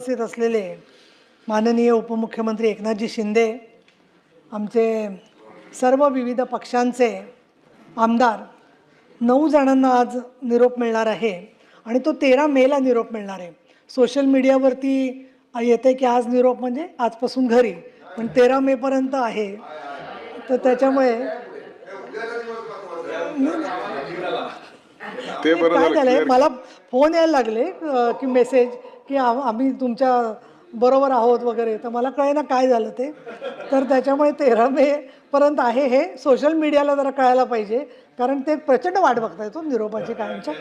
उपस्थित असलेले माननीय उपमुख्यमंत्री एकनाथजी शिंदे, आमचे सर्व विविध पक्षांचे आमदार, 9 जणांना आज निरोप मिळणार आहे आणि तो 13 मेला निरोप मिळणार आहे. सोशल मीडियावरती येते की आज निरोप म्हणजे आजपासून घरी, पण 13 मेपर्यंत आहे. तर त्याच्यामुळे काय झालंय, मला फोन यायला लागले की मेसेज की आम्ही तुमच्या बरोबर आहोत वगैरे, तर मला कळेना काय झालं ते. तर त्याच्यामुळे 13 मेपर्यंत आहे. हे सोशल मीडियाला जरा कळायला पाहिजे, कारण ते प्रचंड वाट बघताय तो निरोपाची कायमच्या.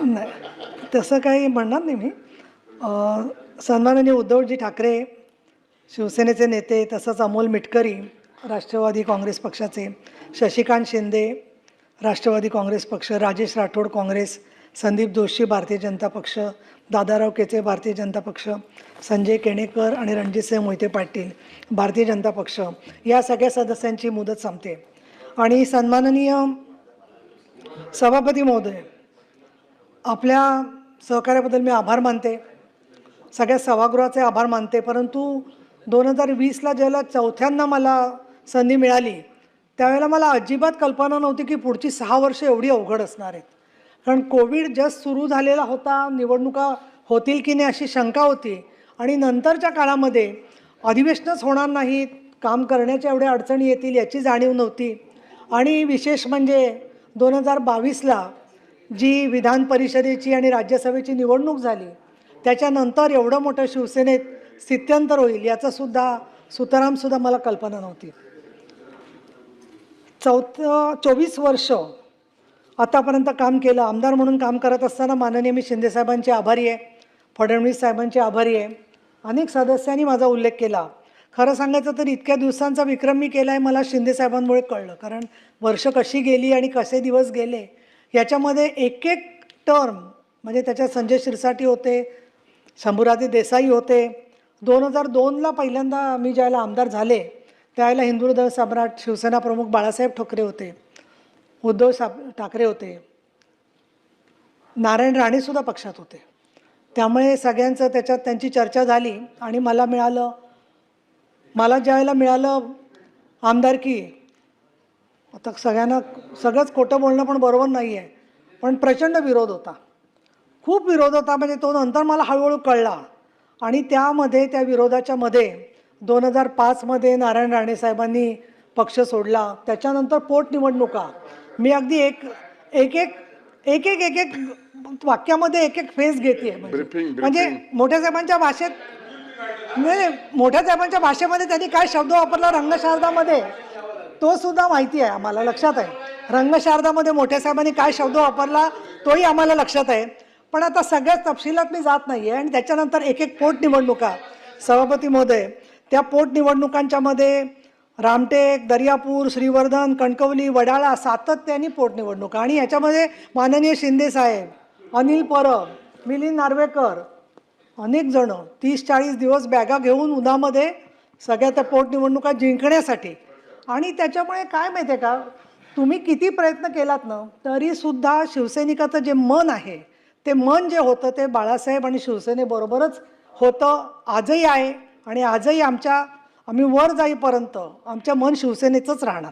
नाही, तसं काही म्हणणार नाही मी. सन्माननीय उद्धवजी ठाकरे शिवसेनेचे नेते, तसंच अमोल मिटकरी राष्ट्रवादी काँग्रेस पक्षाचे, शशिकांत शिंदे राष्ट्रवादी काँग्रेस पक्ष, राजेश राठोड काँग्रेस, संदीप जोशी भारतीय जनता पक्ष, दादाराव केचे भारतीय जनता पक्ष, संजय केणेकर आणि रणजितसिंह मोहिते पाटील भारतीय जनता पक्ष, या सगळ्या सदस्यांची मुदत संपते. आणि सन्माननीय सभापती महोदय, आपल्या सहकार्याबद्दल मी आभार मानते, सगळ्या सभागृहाचे आभार मानते. परंतु 2020ला ज्याला चौथ्यांदा मला संधी मिळाली, त्यावेळेला मला अजिबात कल्पना नव्हती की पुढची 6 वर्ष एवढी अवघड असणार आहेत. कारण कोविड जस्ट सुरू झालेला होता, निवडणुका होतील की नाही अशी शंका होती, आणि नंतरच्या काळामध्ये अधिवेशनच होणार नाहीत, काम करण्याच्या एवढ्या अडचणी येतील याची जाणीव नव्हती. आणि विशेष म्हणजे 2022ला जी विधान परिषदेची आणि राज्यसभेची निवडणूक झाली, त्याच्यानंतर एवढं मोठं शिवसेनेत स्थित्यंतर होईल याचासुद्धा सुतरामसुद्धा मला कल्पना नव्हती. 24 वर्ष आतापर्यंत काम केलं. आमदार म्हणून काम करत असताना माननीय मी शिंदेसाहेबांचे आभारी आहे, फडणवीस साहेबांचे आभारी आहे. अनेक सदस्यांनी माझा उल्लेख केला. खरं सांगायचं तर इतक्या दिवसांचा विक्रम मी केला आहे मला शिंदेसाहेबांमुळे कळलं. कारण वर्ष कशी गेली आणि कसे दिवस गेले याच्यामध्ये एक एक टर्म, म्हणजे त्याच्यात संजय शिरसाटी होते, शंभूराजे देसाई होते. 2002ला पहिल्यांदा मी ज्यावेळेला आमदार झाले त्यावेळेला हिंदुहृदय सम्राट शिवसेना प्रमुख बाळासाहेब ठाकरे होते, उद्धव ठाकरे होते, नारायण राणेसुद्धा पक्षात होते. त्यामुळे सगळ्यांचं त्याच्यात त्यांची चर्चा झाली आणि मला ज्यावेळेला मिळालं आमदारकी, आता सगळंच खोटं बोलणं पण बरोबर नाही आहे, पण प्रचंड विरोध होता, खूप विरोध होता. म्हणजे तो नंतर मला हळूहळू कळला. आणि त्या विरोधाच्या मध्ये 2005मध्ये नारायण राणे साहेबांनी पक्ष सोडला. त्याच्यानंतर पोटनिवडणुका, मी अगदी एक वाक्यामध्ये एक फेज घेते. म्हणजे मोठ्या साहेबांच्या भाषेमध्ये त्यांनी काय शब्द वापरला रंगशारदामध्ये, तो सुद्धा माहिती आहे आम्हाला, लक्षात आहे. रंगशारदामध्ये मोठ्या साहेबांनी काय शब्द वापरला तोही आम्हाला लक्षात आहे. पण आता सगळ्याच तपशिलात मी जात नाही आहे. आणि त्याच्यानंतर एक पोटनिवडणुका, सभापती महोदय, त्या पोटनिवडणुकांच्या मध्ये रामटेक, दर्यापूर, श्रीवर्धन, कणकवली, वडाळा सातत्याने पोटनिवडणुका. आणि याच्यामध्ये माननीय शिंदेसाहेब, अनिल परब, मिलिंद नार्वेकर, अनेक जण 30-40 दिवस बॅगा घेऊन उन्हामध्ये सगळ्या त्या पोटनिवडणुका जिंकण्यासाठी. आणि त्याच्यामुळे काय माहिती आहे का, तुम्ही किती प्रयत्न केलात ना तरीसुद्धा शिवसैनिकाचं जे मन आहे, ते मन जे होतं ते बाळासाहेब आणि शिवसेनेबरोबरच होतं, आजही आहे. आणि आजही आम्ही वर जाईपर्यंत आमच्या मन शिवसेनेचंच राहणार.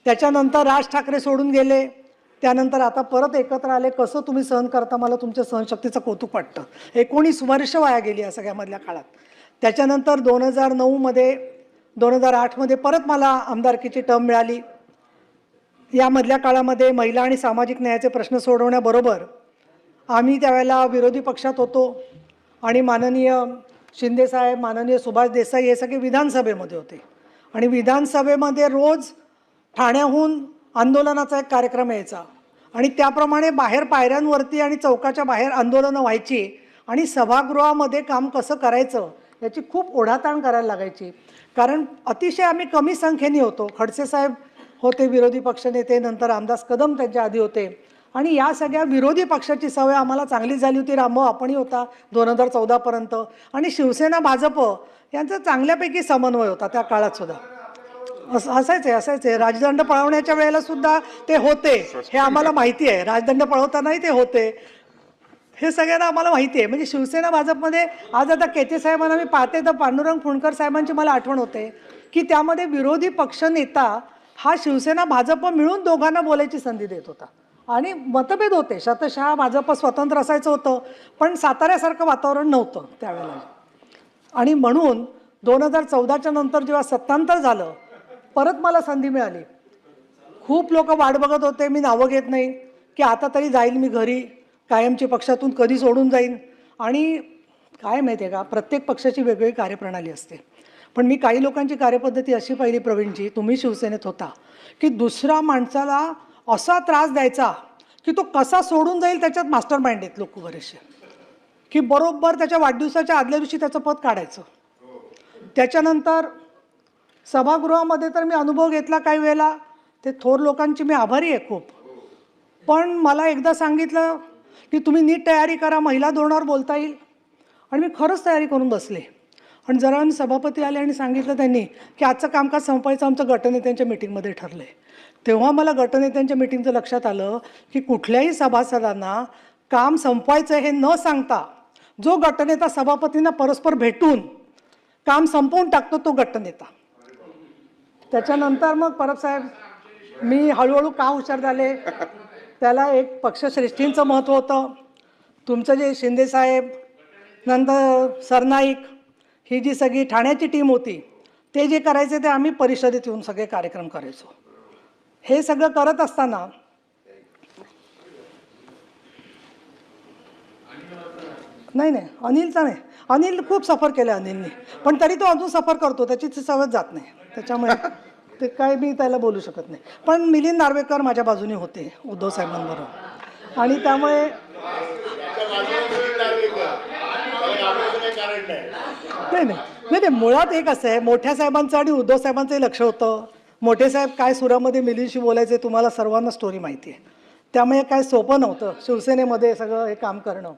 त्याच्यानंतर राज ठाकरे सोडून गेले, त्यानंतर आता परत एकत्र आले. कसं तुम्ही सहन करता, मला तुमच्या सहनशक्तीचं कौतुक वाटतं. 19 वर्ष वाया गेली या सगळ्यामधल्या काळात. त्याच्यानंतर 2008मध्ये परत मला आमदारकीची टर्म मिळाली. यामधल्या काळामध्ये महिला आणि सामाजिक न्यायाचे प्रश्न सोडवण्याबरोबर आम्ही त्यावेळेला विरोधी पक्षात होतो. आणि माननीय शिंदेसाहेब, माननीय सुभाष देसाई हे सगळे विधानसभेमध्ये होते. आणि विधानसभेमध्ये रोज ठाण्याहून आंदोलनाचा एक कार्यक्रम यायचा. आणि त्याप्रमाणे बाहेर पायऱ्यांवरती आणि चौकाच्या बाहेर आंदोलनं व्हायची. आणि सभागृहामध्ये काम कसं करायचं याची खूप ओढाताण करायला लागायची. कारण अतिशय आम्ही कमी संख्येने होतो. खडसे साहेब होते विरोधी पक्षनेते, नंतर रामदास कदम त्यांच्या आधी होते. आणि या सगळ्या विरोधी पक्षाची सवय आम्हाला चांगली झाली होती. रामभाऊ आपणही होता 2014पर्यंत. आणि शिवसेना भाजप यांचा चांगल्यापैकी समन्वय होता त्या काळात सुद्धा. असायचे राजदंड पळवण्याच्या वेळेला सुद्धा ते होते, हे आम्हाला माहिती आहे. राजदंड पळवतानाही ते होते, हे सगळ्यांना आम्हाला माहिती आहे. म्हणजे शिवसेना भाजपमध्ये आज आता केचे साहेबांना मी पाहते तर पांडुरंग फुंडकर साहेबांची मला आठवण होते की त्यामध्ये विरोधी पक्षनेता हा शिवसेना भाजप मिळून दोघांना बोलायची संधी देत होता आणि मतभेद होते. शतशः भाजप स्वतंत्र असायचं होतं, पण साताऱ्यासारखं वातावरण नव्हतं त्यावेळेला. आणि म्हणून 2014च्या नंतर जेव्हा सत्तांतर झालं, परत मला संधी मिळाली. खूप लोक वाट बघत होते, मी नावं घेत नाही, की आता तरी जाईल मी घरी, कायमची पक्षातून कधी सोडून जाईन. आणि काय माहिती आहे का, प्रत्येक पक्षाची वेगवेगळी कार्यप्रणाली असते. पण मी काही लोकांची कार्यपद्धती अशी पाहिली प्रवीणजी, तुम्ही शिवसेनेत होता, की दुसऱ्या माणसाला असा त्रास द्यायचा की तो कसा सोडून जाईल त्याच्यात मास्टर माइंड आहेत लोक बरेचसे, की बरोबर त्याच्या वाढदिवसाच्या आदल्या दिवशी त्याचं पद काढायचं. त्याच्यानंतर सभागृहामध्ये तर मी अनुभव घेतला काही वेळेला, ते थोर लोकांची मी आभारी आहे खूप. पण मला एकदा सांगितलं की तुम्ही नीट तयारी करा, महिला धोरणावर बोलता येईल. आणि मी खरंच तयारी करून बसले. आणि जरा सभापती आले आणि सांगितलं त्यांनी की आजचं कामकाज संपवायचं आमचं गटनेत्यांच्या मिटिंगमध्ये ठरलं आहे. तेव्हा मला गटनेत्यांच्या मिटिंगचं लक्षात आलं की कुठल्याही सभासदांना काम संपवायचं हे न सांगता जो गटनेता सभापतींना परस्पर भेटून काम संपवून टाकतो तो गटनेता. त्याच्यानंतर मग परब साहेब मी हळूहळू का हुशार झाले, त्याला एक पक्षश्रेष्ठींचं महत्त्व होतं. तुमचं जे शिंदेसाहेब, नंतर सरनाईक, ही जी सगळी ठाण्याची टीम होती, ते जे करायचे ते आम्ही परिषदेत येऊन सगळे कार्यक्रम करायचो. हे सगळं करत असताना नाही अनिलचा नाही, अनिल खूप सफर केलं अनिलने, पण तरी तो अजून सफर करतो, त्याची सवय जात नाही. त्याच्यामुळे ते काय मी त्याला बोलू शकत नाही. पण मिलिंद नार्वेकर माझ्या बाजूने होते उद्धव साहेबांबरोबर, आणि त्यामुळे नाही मुळात एक असं आहे, मोठ्या साहेबांचं आणि उद्धव साहेबांचंही लक्ष होतं. मोठे साहेब काय सुरामध्ये मिलिंदशी बोलायचे तुम्हाला सर्वांना स्टोरी माहिती आहे. त्यामुळे काय सोपं नव्हतं शिवसेनेमध्ये सगळं हे काम करणं.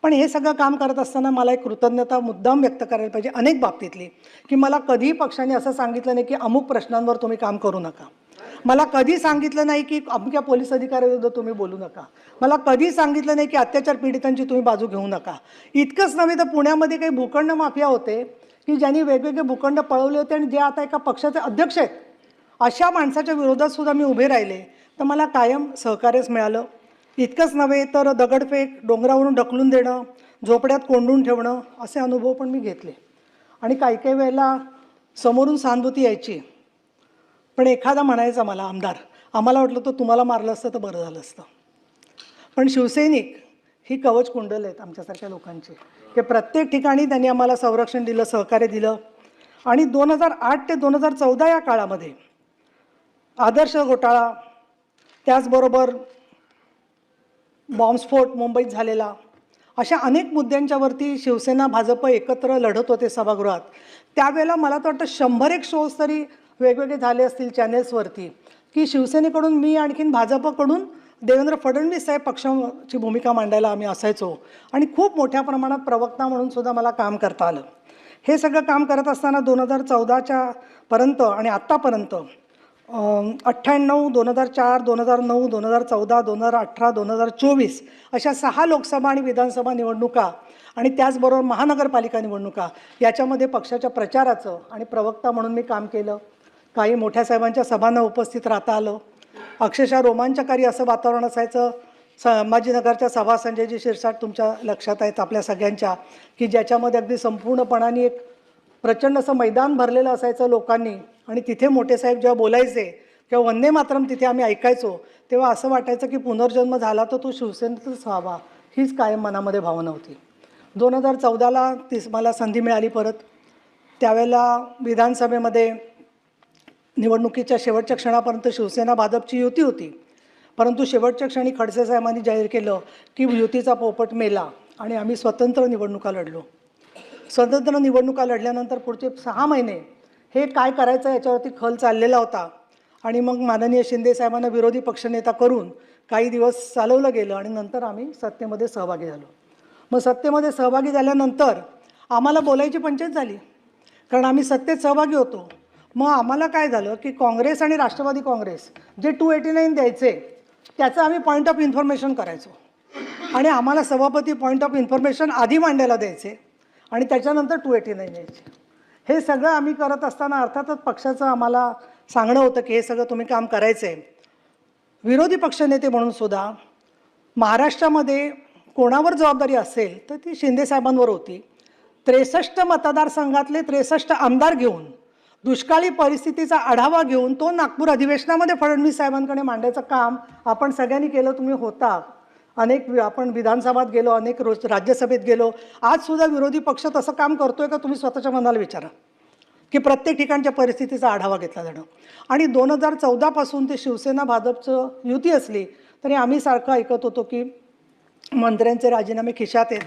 पण हे सगळं काम करत असताना मला एक कृतज्ञता मुद्दाम व्यक्त करायला पाहिजे अनेक बाबतीतली, की मला कधीही पक्षाने असं सांगितलं नाही की अमुक प्रश्नांवर तुम्ही काम करू नका. मला कधी सांगितलं नाही की अमुक्या पोलीस अधिकाऱ्याविरुद्ध तुम्ही बोलू नका. मला कधी सांगितलं नाही की अत्याचार पीडितांची तुम्ही बाजू घेऊ नका. इतकंच नव्हे तर पुण्यामध्ये काही भूखंड माफिया होते की ज्यांनी वेगवेगळे भूखंड पळवले होते आणि जे आता एका पक्षाचे अध्यक्ष आहेत, अशा माणसाच्या विरोधात सुद्धा मी उभे राहिले तर मला कायम सहकार्यच मिळालं. इतकंच नव्हे तर दगडफेक, डोंगरावरून ढकलून देणं, झोपड्यात कोंडून ठेवणं, असे अनुभव पण मी घेतले. आणि काही काही वेळेला समोरून सहानुभूती यायची, पण एखादा म्हणायचा मला आमदार, आम्हाला वाटलं तो तुम्हाला मारलं असतं तर बरं झालं असतं. पण शिवसैनिक ही कवच कुंडल आहेत आमच्यासारख्या लोकांची, की प्रत्येक ठिकाणी त्यांनी आम्हाला संरक्षण दिलं, सहकार्य दिलं. आणि 2008 ते 2014 या काळामध्ये आदर्श घोटाळा, त्याचबरोबर बॉम्बस्फोट मुंबईत झालेला, अशा अनेक मुद्द्यांच्यावरती शिवसेना भाजप एकत्र लढत होते सभागृहात. त्यावेळेला मला तर वाटतं 100-1 शोज तरी वेगवेगळे झाले असतील चॅनेल्सवरती, की शिवसेनेकडून मी आणखीन भाजपकडून देवेंद्र फडणवीस साहेब पक्षाची भूमिका मांडायला आम्ही असायचो. आणि खूप मोठ्या प्रमाणात प्रवक्ता म्हणून सुद्धा मला काम करता आलं. हे सगळं काम करत असताना 2014च्या पर्यंत आणि आत्तापर्यंत 98, 2004, 2009, 2014, 2018, 2024 अशा 6 लोकसभा आणि विधानसभा निवडणुका आणि त्याचबरोबर महानगरपालिका निवडणुका याच्यामध्ये पक्षाच्या प्रचाराचं आणि प्रवक्ता म्हणून मी काम केलं. काही मोठ्या साहेबांच्या सभांना उपस्थित राहता आलं. अक्षरशः रोमांचकारी असं वातावरण असायचं. संभाजीनगरच्या सभा संजयजी शिरसाट तुमच्या लक्षात आहेत आपल्या सगळ्यांच्या, की ज्याच्यामध्ये अगदी संपूर्णपणाने एक प्रचंड असं मैदान भरलेलं असायचं लोकांनी. आणि तिथे मोठे साहेब जेव्हा बोलायचे किंवा वंदे मातरम तिथे आम्ही ऐकायचो, तेव्हा असं वाटायचं की पुनर्जन्म झाला तर तो शिवसेनेतच व्हावा, हीच कायम मनामध्ये भावना होती. 2014ला मला संधी मिळाली परत. त्यावेळेला विधानसभेमध्ये निवडणुकीच्या शेवटच्या क्षणापर्यंत शिवसेना भाजपची युती होती, परंतु शेवटच्या क्षणी खडसे साहेबांनी जाहीर केलं की युतीचा पोपट मेला आणि आम्ही स्वतंत्र निवडणुका लढलो. स्वतंत्र निवडणुका लढल्यानंतर पुढचे 6 महिने हे काय करायचं याच्यावरती खल चाललेला होता. आणि मग माननीय शिंदे साहेबांना विरोधी पक्षनेता करून काही दिवस चालवलं गेलं आणि नंतर आम्ही सत्तेमध्ये सहभागी झालो. मग सत्तेमध्ये सहभागी झाल्यानंतर आम्हाला बोलायची पंचायत झाली, कारण आम्ही सत्तेत सहभागी होतो. मग आम्हाला काय झालं की काँग्रेस आणि राष्ट्रवादी काँग्रेस जे 289 द्यायचे त्याचं आम्ही पॉईंट ऑफ इन्फॉर्मेशन करायचो. आणि आम्हाला सभापती पॉईंट ऑफ इन्फॉर्मेशन आधी मांडायला द्यायचे आणि त्याच्यानंतर 289 द्यायचे. हे सगळं आम्ही करत असताना अर्थातच पक्षाचं आम्हाला सांगणं होतं की हे सगळं तुम्ही काम करायचं आहे. विरोधी पक्षनेते म्हणून सुद्धा महाराष्ट्रामध्ये कोणावर जबाबदारी असेल तर ती शिंदेसाहेबांवर होती. 63 मतदारसंघातले 63 आमदार घेऊन दुष्काळी परिस्थितीचा आढावा घेऊन तो नागपूर अधिवेशनामध्ये फडणवीस साहेबांकडे मांडायचं काम आपण सगळ्यांनी केलं. तुम्ही होता, आपण विधानसभात गेलो, अनेक राज्यसभेत गेलो. आज सुद्धा विरोधी पक्ष तसं काम करतोय का तुम्ही स्वतःच्या मनाला विचारा की प्रत्येक ठिकाणच्या परिस्थितीचा आढावा घेतला जाणं. आणि 2014 पासून ते शिवसेना भाजपचं युती असली तरी आम्ही सारखं ऐकत होतो की मंत्र्यांचे राजीनामे खिशात आहेत.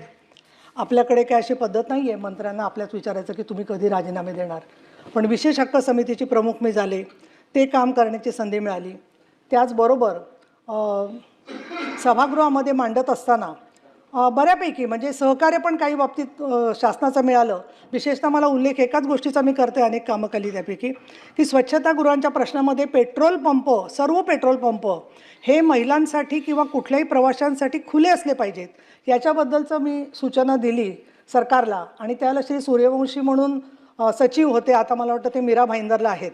आपल्याकडे काय अशी पद्धत नाही आहे मंत्र्यांना आपल्याच विचारायचं की तुम्ही कधी राजीनामे देणार. पण विशेष हक्क समितीची प्रमुख मी झाले, ते काम करण्याची संधी मिळाली. त्याचबरोबर सभागृहामध्ये मांडत असताना बऱ्यापैकी म्हणजे सहकार्य पण काही बाबतीत शासनाचं मिळालं. विशेषतः मला उल्लेख एकाच गोष्टीचा मी करते, अनेक कामं केली त्यापैकी, की स्वच्छतागृहांच्या प्रश्नामध्ये पेट्रोल पंप, सर्व पेट्रोल पंप हे महिलांसाठी किंवा कुठल्याही प्रवाशांसाठी खुले असले पाहिजेत याच्याबद्दलचं मी सूचना दिली सरकारला. आणि त्याला श्री सूर्यवंशी म्हणून सचिव होते, आता मला वाटतं ते मीरा भाईंदरला आहेत.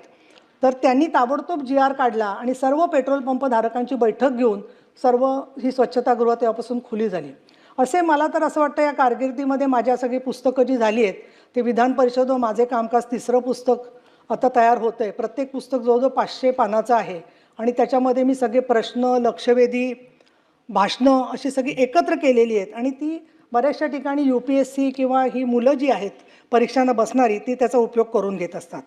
तर त्यांनी ताबडतोब GR काढला आणि सर्व पेट्रोल पंप धारकांची बैठक घेऊन सर्व ही स्वच्छतागृह तेव्हापासून खुली झाली. असे मला तर असं वाटतं या कारकिर्दीमध्ये माझ्या सगळी पुस्तकं जी झाली आहेत ते विधान परिषद व माझे कामकाज 3रं पुस्तक आता तयार होतं आहे. प्रत्येक पुस्तक जवळजवळ 500 पानाचं आहे आणि त्याच्यामध्ये मी सगळे प्रश्न, लक्षवेधी, भाषणं अशी सगळी एकत्र केलेली आहेत. आणि ती बऱ्याचशा ठिकाणी UPSC किंवा ही मुलं जी आहेत परीक्षांना बसणारी ती त्याचा उपयोग करून घेत असतात.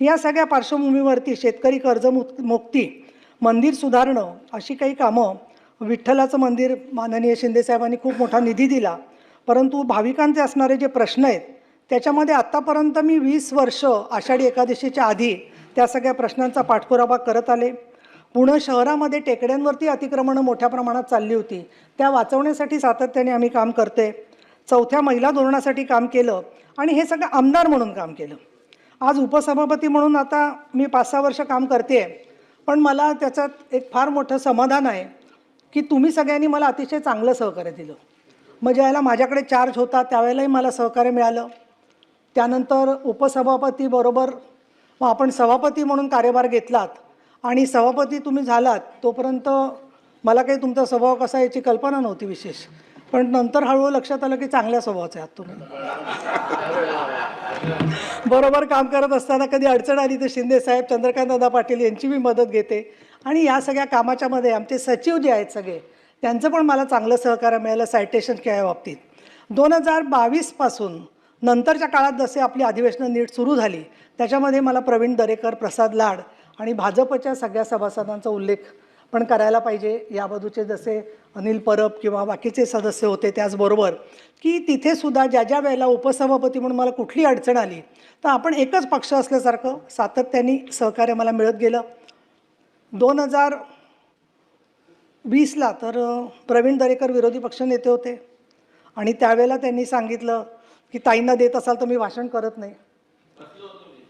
या सगळ्या पार्श्वभूमीवरती शेतकरी कर्जमुक्ती, मंदिर सुधारणं अशी काही कामं, विठ्ठलाचं मंदिर माननीय शिंदेसाहेबांनी खूप मोठा निधी दिला, परंतु भाविकांचे असणारे जे प्रश्न आहेत त्याच्यामध्ये आत्तापर्यंत मी 20 वर्ष आषाढी एकादशीच्या आधी त्या सगळ्या प्रश्नांचा पाठपुरावा करत आले. पुणे शहरामध्ये टेकड्यांवरती अतिक्रमणं मोठ्या प्रमाणात चालली होती, त्या वाचवण्यासाठी सातत्याने आम्ही काम करते. 4थ्या महिला धोरणासाठी काम केलं आणि हे सगळं आमदार म्हणून काम केलं. आज उपसभापती म्हणून आता मी 5-6 वर्ष काम करते आहे, पण मला त्याच्यात एक फार मोठं समाधान आहे की तुम्ही सगळ्यांनी मला अतिशय चांगलं सहकार्य दिलं. मग ज्यावेळेला माझ्याकडे चार्ज होता त्यावेळेलाही मला सहकार्य मिळालं. त्यानंतर उपसभापतीबरोबर मग आपण सभापती म्हणून कार्यभार घेतलात आणि सभापती तुम्ही झालात तोपर्यंत मला काही तुमचा स्वभाव कसा याची कल्पना नव्हती विशेष, पण नंतर हळूहळू लक्षात आलं की चांगल्या स्वभावाचे आहात तुम्ही. बरोबर काम करत असताना कधी अडचण आली तर शिंदेसाहेब, चंद्रकांतदादा पाटील यांची मी मदत घेते. आणि या सगळ्या कामाच्या मध्ये आमचे सचिव जे आहेत सगळे त्यांचं पण मला चांगलं सहकार्य मिळालं सायटेशन या बाबतीत. 2022 पासून नंतरच्या काळात जसे आपली अधिवेशनं नीट सुरू झाली त्याच्यामध्ये मला प्रवीण दरेकर, प्रसाद लाड आणि भाजपच्या सगळ्या सभासदांचा उल्लेख पण करायला पाहिजे. या बाजूचे जसे अनिल परब किंवा बाकीचे सदस्य होते, त्याचबरोबर की तिथे सुद्धा ज्या ज्या वेळेला उपसभापती म्हणून मला कुठली अडचण आली तर आपण एकच पक्ष असल्यासारखं सातत्याने सहकार्य मला मिळत गेलं. 2020ला तर प्रवीण दरेकर विरोधी पक्षनेते होते आणि त्यावेळेला त्यांनी सांगितलं की ताईंना देत असाल तर मी भाषण करत नाही.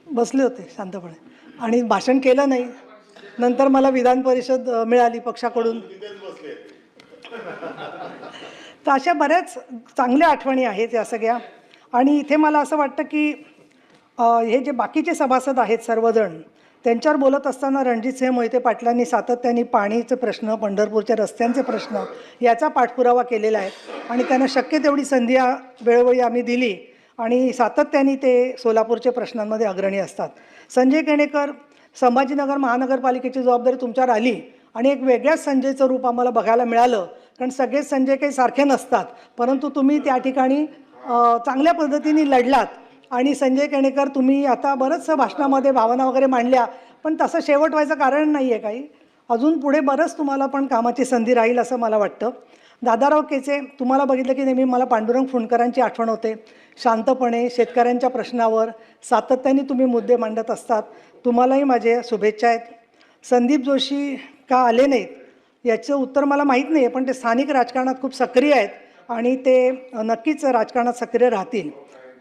बसले होते शांतपणे आणि भाषण केलं नाही. नंतर मला विधान परिषद मिळाली पक्षाकडून. तर अशा बऱ्याच चांगल्या आठवणी आहेत या सगळ्या. आणि इथे मला असं वाटतं की हे जे बाकीचे सभासद आहेत सर्वजण त्यांच्यावर बोलत असताना रणजितसिंह मोहिते पाटलांनी सातत्याने पाणीचे प्रश्न, पंढरपूरच्या रस्त्यांचे प्रश्न याचा पाठपुरावा केलेला आहे आणि त्यांना शक्य तेवढी संधी वेळोवेळी आम्ही दिली आणि सातत्याने ते सोलापूरच्या प्रश्नांमध्ये अग्रणी असतात. संजय केणेकर, संभाजीनगर महानगरपालिकेची जबाबदारी तुमच्यावर आली आणि एक वेगळ्याच संजयचं रूप आम्हाला बघायला मिळालं, कारण सगळेच संजय काही सारखे नसतात, परंतु तुम्ही त्या ठिकाणी चांगल्या पद्धतीने लढलात. आणि संजय केणेकर, तुम्ही आता बरंचसं भाषणामध्ये भावना वगैरे मांडल्या, पण तसं शेवट व्हायचं कारण नाही आहे काही. अजून पुढे बरंच तुम्हाला पण कामाची संधी राहील असं मला वाटतं. दादाराव केचे, तुम्हाला बघितलं की नेहमी मला पांडुरंग फुंडकरांची आठवण होते. शांतपणे शेतकऱ्यांच्या प्रश्नावर सातत्याने तुम्ही मुद्दे मांडत असतात, तुम्हालाही माझे शुभेच्छा आहेत. संदीप जोशी का आले नाहीत याचं उत्तर मला माहीत नाही आहे, पण ते स्थानिक राजकारणात खूप सक्रिय आहेत आणि ते नक्कीच राजकारणात सक्रिय राहतील.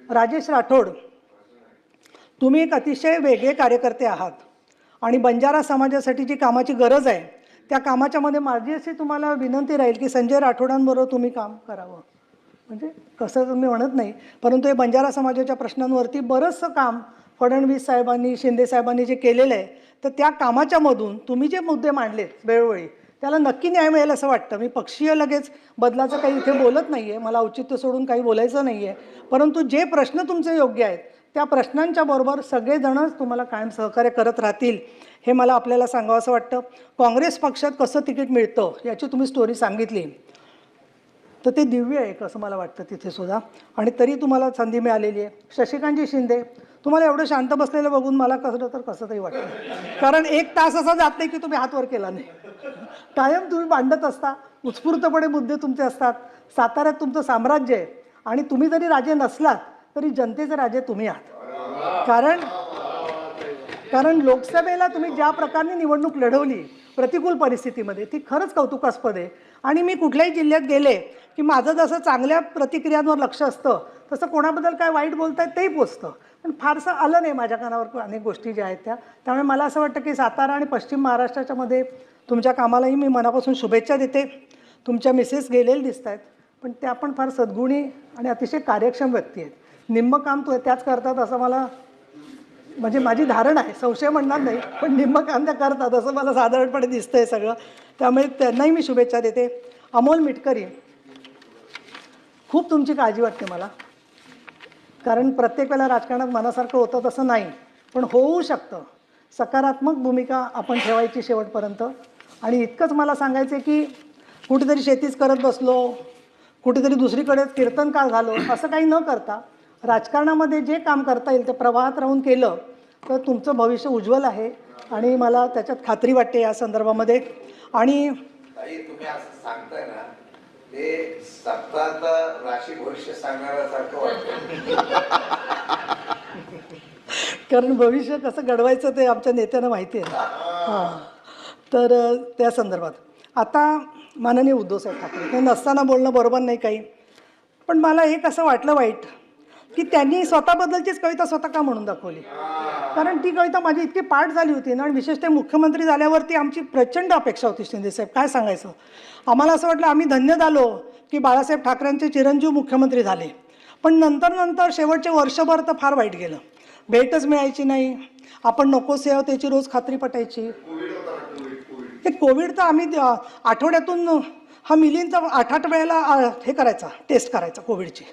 राजेश राठोड, तुम्ही एक अतिशय वेगळे कार्यकर्ते आहात आणि बंजारा समाजासाठी जी कामाची गरज आहे त्या कामाच्यामध्ये माझी अशी तुम्हाला विनंती राहील की संजय राठोडांबरोबर तुम्ही काम करावं. म्हणजे कसं मी म्हणत नाही, परंतु हे बंजारा समाजाच्या प्रश्नांवरती बरंचसं काम फडणवीस साहेबांनी, शिंदे साहेबांनी जे केलेलं आहे, तर त्या कामाच्यामधून तुम्ही जे मुद्दे मांडलेत वेळोवेळी त्याला नक्की न्याय मिळेल असं वाटतं. मी पक्षीय लगेच बदलाचं काही इथे बोलत नाही आहे, मला औचित्य सोडून काही बोलायचं नाही आहे, परंतु जे प्रश्न तुमचे योग्य आहेत त्या प्रश्नांच्या बरोबर सगळेजणच तुम्हाला कायम सहकार्य करत राहतील हे मला आपल्याला सांगावं असं वाटतं. काँग्रेस पक्षात कसं तिकीट मिळतं याची तुम्ही स्टोरी सांगितली, तर ते दिव्य आहे असं मला वाटतं तिथे सुद्धा, आणि तरी तुम्हाला संधी मिळालेली आहे. शशिकांतजी शिंदे, तुम्हाला एवढं शांत बसलेलं बघून मला कसं तर कसं तरी वाटतं, कारण 1 तास असा जात नाही की तुम्ही हात वर केला नाही. कायम तुम्ही मांडत असता, उत्स्फूर्तपणे मुद्दे तुमचे असतात. साताऱ्यात तुमचं साम्राज्य आहे आणि तुम्ही जरी राजे नसलात तरी जनतेचे राजे तुम्ही आहात. कारण लोकसभेला तुम्ही ज्या प्रकारे निवडणूक लढवली प्रतिकूल परिस्थितीमध्ये, ती खरंच कौतुकास्पद आहे. आणि मी कुठल्याही जिल्ह्यात गेले की माझं जसं चांगल्या प्रतिक्रियांवर लक्ष असतं तसं कोणाबद्दल काय वाईट बोलतायत तेही पोचतं, पण फारसं आलं नाही माझ्या कानावर अनेक गोष्टी ज्या आहेत त्या. त्यामुळे मला असं वाटतं की सातारा आणि पश्चिम महाराष्ट्राच्या मध्ये तुमच्या कामालाही मी मनापासून शुभेच्छा देते. तुमच्या मिसेस गेलेल्या दिसत आहेत, पण त्या पण फार सद्गुणी आणि अतिशय कार्यक्षम व्यक्ती आहेत. निम्मं काम त्याच करतात असं मला, म्हणजे माझी धारणा आहे, संशय म्हणणार नाही, पण निम्मं काम त्या करतात असं मला साधारणपणे दिसतंय सगळं. त्यामुळे त्यांनाही मी शुभेच्छा देते. अमोल मिटकरी, खूप तुमची काळजी वाटते मला, कारण प्रत्येक वेळेला राजकारणात मनासारखं होतं तसं नाही, पण होऊ शकतं. सकारात्मक भूमिका आपण ठेवायची शेवटपर्यंत. आणि इतकंच मला सांगायचं आहे की कुठेतरी शेतीच करत बसलो, कुठेतरी दुसरीकडेच कीर्तनकार झालो असं काही न करता राजकारणामध्ये जे काम करता येईल ते प्रवाहात राहून केलं तर तुमचं भविष्य उज्ज्वल आहे आणि मला त्याच्यात खात्री वाटते या संदर्भामध्ये. आणि तुम्ही असं सांगताय ना, ते सप्ताहात राशी भविष्य सांगण्यासारखं वाटतं. कारण भविष्य कसं घडवायचं ते आमच्या नेत्यांना माहिती आहे. हां, तर त्या संदर्भात आता माननीय उद्धवसाहेब ठाकरे, ते नसताना बोलणं बरोबर नाही काही, पण मला एक असं वाटलं वाईट की त्यांनी स्वतःबद्दलचीच कविता स्वतः का म्हणून दाखवली. कारण ती कविता माझी इतकी पाठ झाली होती ना, आणि विशेषतः मुख्यमंत्री झाल्यावरती आमची प्रचंड अपेक्षा होती. शिंदेसाहेब काय सांगायचं, आम्हाला असं वाटलं आम्ही धन्य झालो की बाळासाहेब ठाकरेंचे चिरंजीव मुख्यमंत्री झाले. पण नंतर शेवटचे वर्षभर तर फार वाईट गेलं. भेटच मिळायची नाही, आपण नकोसे आहोत त्याची रोज खात्री पटायची. ते कोविड तर आम्ही आठवड्यातून हा मिलिंदचा 8-8 वेळेला हे करायचा, टेस्ट करायचा कोविडची.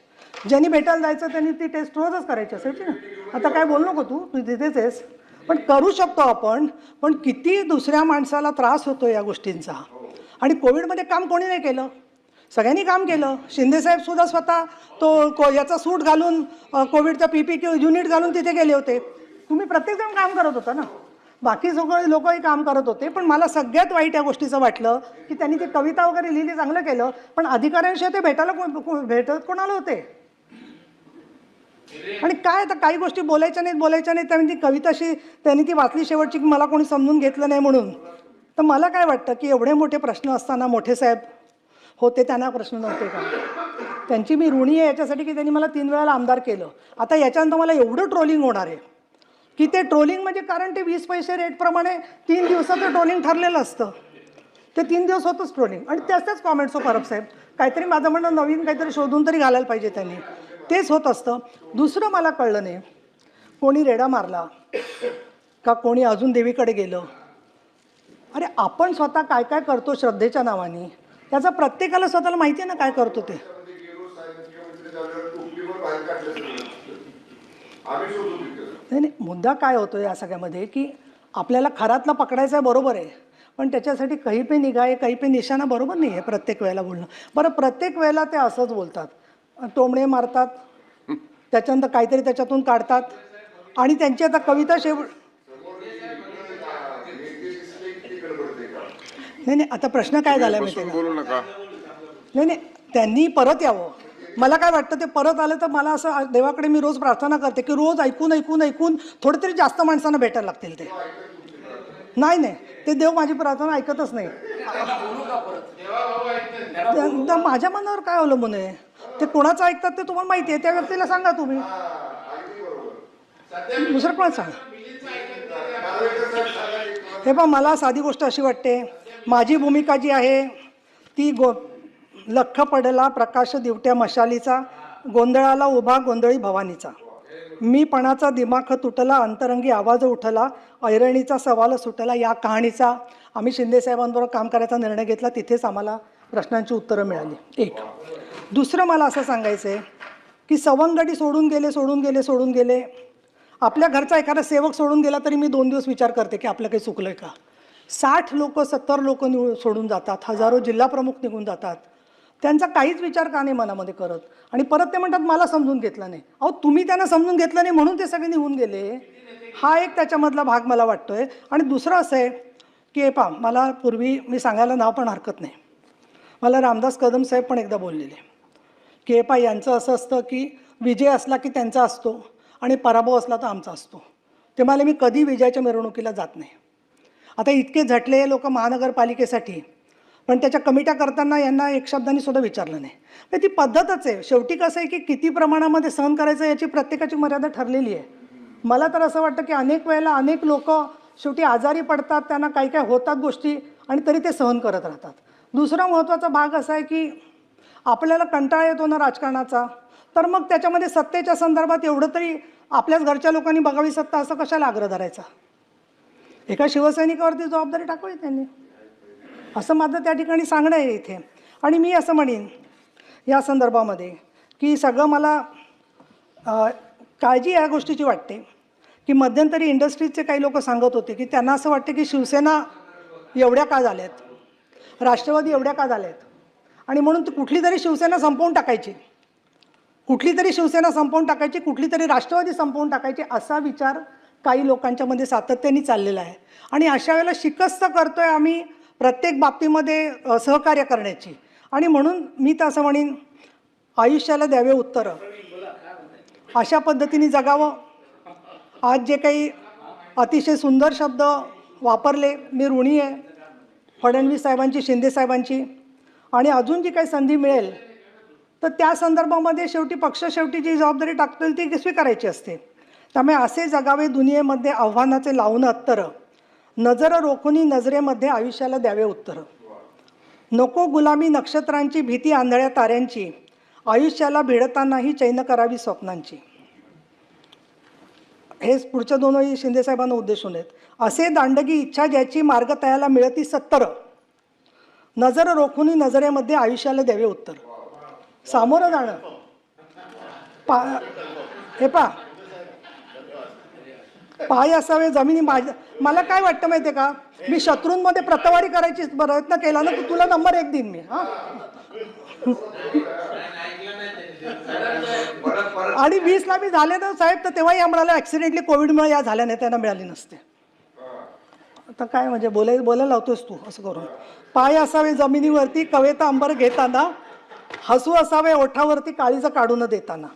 ज्यांनी भेटायला जायचं त्यांनी ती टेस्ट रोजच करायची असायची ना. आता काय बोल नको तू तिथेच आहेस, पण करू शकतो आपण. पण किती दुसऱ्या माणसाला त्रास होतो या गोष्टींचा. आणि कोविडमध्ये काम कोणी नाही केलं, सगळ्यांनी काम केलं. शिंदेसाहेबसुद्धा स्वतः तो याचा सूट घालून कोविडचा PPE युनिट घालून तिथे गेले होते. तुम्ही प्रत्येकजण काम करत होता ना, बाकी सगळे लोकही काम करत होते. पण मला सगळ्यात वाईट या गोष्टीचं वाटलं की त्यांनी ती कविता वगैरे लिहिली, चांगलं केलं, पण अधिकाऱ्यांशिवाय ते भेटत कोणाला होते. आणि काय आता काही गोष्टी बोलायच्या नाहीत. त्यांनी ती कविताशी त्यांनी ती वाचली शेवटची की मला कोणी समजून घेतलं नाही म्हणून. तर मला काय वाटतं की एवढे मोठे प्रश्न असताना मोठे साहेब होते, त्यांना प्रश्न नव्हते का. त्यांची मी ऋणी आहे याच्यासाठी की त्यांनी मला 3 वेळेला आमदार केलं. आता याच्यानंतर मला एवढं ट्रोलिंग होणार आहे की ते ट्रोलिंग म्हणजे, कारण ते 20 पैसे रेटप्रमाणे 3 दिवसाचं ट्रोलिंग ठरलेलं असतं. ते 3 दिवस होतंच ट्रोलिंग, आणि त्याच कॉमेंट्स हो परब साहेब, काहीतरी माझं म्हणणं नवीन काहीतरी शोधून तरी घालायला पाहिजे त्यांनी, तेच होत असतं. दुसरं मला कळलं नाही, कोणी रेडा मारला का कोणी अजून देवीकडे गेलं. अरे आपण स्वतः काय काय करतो श्रद्धेच्या नावाने, त्याचा प्रत्येकाला स्वतःला माहिती आहे ना काय करतो ते. नाही, मुद्दा काय होतो या सगळ्यामध्ये की आपल्याला खरातला पकडायचं आहे, बरोबर आहे, पण त्याच्यासाठी काही पे निघा आहे काही पे निशाणा बरोबर नाही आहे प्रत्येक वेळेला बोलणं. बरं, प्रत्येक वेळेला ते असंच बोलतात, टोमणे मारतात, त्याच्यानंतर काहीतरी त्याच्यातून काढतात, आणि त्यांची आता कविता नाही, आता प्रश्न काय झाला माहिती आहे? नाही, त्यांनी परत यावं. मला काय वाटतं, ते परत आलं तर मला असं देवाकडे मी रोज प्रार्थना करते की रोज ऐकून थोडे तरी जास्त माणसांना भेटायला लागतील. ते नाही, ते देव माझी प्रार्थना ऐकतच नाही. माझ्या मनावर काय अवलंबून आहे, ते कोणाचं ऐकतात ते तुम्हाला माहिती आहे, त्या व्यक्तीला सांगा तुम्ही, दुसरं कोणाच सांगा. हे पहा, मला साधी गोष्ट अशी वाटते, माझी भूमिका जी आहे ती लख पडला प्रकाश दिवट्या मशालीचा, गोंधळाला उभा गोंधळी भवानीचा, मी पणाचा दिमाख तुटला, अंतरंगी आवाज उठला, ऐरणीचा सवाल सुटला. या कहाणीचा आम्ही शिंदेसाहेबांबरोबर काम करायचा निर्णय घेतला. तिथेच आम्हाला प्रश्नांची उत्तरं मिळाली. एक. दुसरं मला असं सांगायचं आहे की सवंगडी सोडून गेले. आपल्या घरचा एखादा सेवक सोडून गेला तरी मी 2 दिवस विचार करते की आपलं काही चुकलं आहे का. 60 लोक 70 लोक सोडून जातात, हजारो जिल्हाप्रमुख निघून जातात, त्यांचा काहीच विचार का नाही मनामध्ये करत. आणि परत ते म्हणतात मला समजून घेतलं नाही. अहो, तुम्ही त्यांना समजून घेतलं नाही म्हणून ते सगळे निघून गेले. हा एक त्याच्यामधला भाग मला वाटतोय. आणि दुसरं असं आहे की हे पहा, मला पूर्वी मी सांगायला नाव पण हरकत नाही, मला रामदास कदम साहेब पण एकदा बोललेले की हे पहा, यांचं असं असतं की विजय असला की त्यांचा असतो आणि पराभव असला तर आमचा असतो. ते मला मी कधी विजयाच्या मिरवणुकीला जात नाही. आता इतके झटले लोक महानगरपालिकेसाठी, पण त्याच्या कमिट्या करताना यांना एक शब्दांनी सुद्धा विचारलं नाही. तर ती पद्धतच आहे. शेवटी कसं आहे की किती प्रमाणामध्ये सहन करायचं याची प्रत्येकाची मर्यादा ठरलेली आहे. मला तर असं वाटतं की अनेक वेळेला अनेक लोक शेवटी आजारी पडतात, त्यांना काही काय होतात गोष्टी, आणि तरी ते सहन करत राहतात. दुसरा महत्त्वाचा भाग असा आहे की आपल्याला कंटाळा येतो ना राजकारणाचा, तर मग त्याच्यामध्ये सत्तेच्या संदर्भात एवढं तरी आपल्याच घरच्या लोकांनी बघावी सत्ता, असं कशाला आग्रह धरायचा. एका शिवसैनिकावरती जबाबदारी टाकावी त्यांनी, असं माझं त्या ठिकाणी सांगणं आहे इथे. आणि मी असं म्हणेन या संदर्भामध्ये की सगळं मला काळजी या गोष्टीची वाटते की मध्यंतरी इंडस्ट्रीजचे काही लोक सांगत होते की त्यांना असं वाटतं की शिवसेना एवढ्या का झाल्यात, राष्ट्रवादी एवढ्या का झाल्यात, आणि म्हणून कुठली तरी शिवसेना संपवून टाकायची, कुठली तरी राष्ट्रवादी संपवून टाकायची, असा विचार काही लोकांच्यामध्ये सातत्याने चाललेला आहे. आणि अशा वेळेला शिकस्त करतोय आम्ही प्रत्येक बाबतीमध्ये सहकार्य करण्याची. आणि म्हणून मी तर असं म्हणेन, आयुष्याला द्यावे उत्तरं, अशा पद्धतीने जगावं. आज जे काही अतिशय सुंदर शब्द वापरले, मी ऋणी आहे फडणवीस साहेबांची, शिंदे साहेबांची. आणि अजून जी काही संधी मिळेल तर त्या संदर्भामध्ये शेवटी पक्ष जी जबाबदारी टाकतील ती स्वीकारायची असते. त्यामुळे असे जगावे दुनियेमध्ये आव्हानाचे लावून अत्तर, नजर रोखुनी नजरेमध्ये आयुष्याला द्यावे उत्तर. नको गुलामी नक्षत्रांची, भीती आंधळ्या ताऱ्यांची, आयुष्याला भिडतानाही चैन करावी स्वप्नांची. हेच पुढच्या 2 वेळी शिंदेसाहेबांना उद्देशून आहेत. असे दांडगी इच्छा ज्याची मार्ग तयाला मिळती 70, नजर रोखुनी नजरेमध्ये आयुष्याला द्यावे उत्तर. सामोरं जाणं हे पाय असावे जमिनी. मला काय वाटतं माहिती आहे का, मी शत्रूंमध्ये प्रतवारी करायची प्रयत्न केला ना, तुला नंबर 1 देईन मी. आणि 20ला मी झाले ना साहेब, तर तेव्हाही आम्हाला ॲक्सिडेंटली कोविडमुळे या झाल्या नाही, त्यांना मिळाली नसते. आता काय म्हणजे बोलायला लावतोस तू असं करून. पाय असावे जमिनीवरती कवेता अंबर घेताना, हसू असावे ओठावरती काळीज काढून देताना,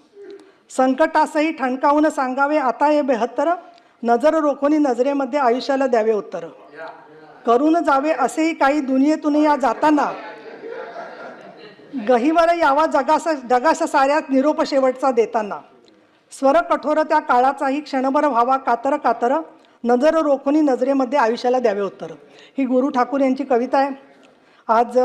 संकटासही ठणकावून सांगावे आता हे 72, नजर रोखुनी नजरेमध्ये आयुष्याला द्यावे उत्तर. करून जावे असेही काही दुनियेतून या जाताना, गहिवर यावा जगासा साऱ्यात निरोप शेवटचा देताना, स्वर कठोर त्या काळाचाही क्षणभर व्हावा कातर, नजर रोखुनी नजरेमध्ये आयुष्याला द्यावे उत्तर. ही गुरु ठाकूर यांची कविता आहे. आज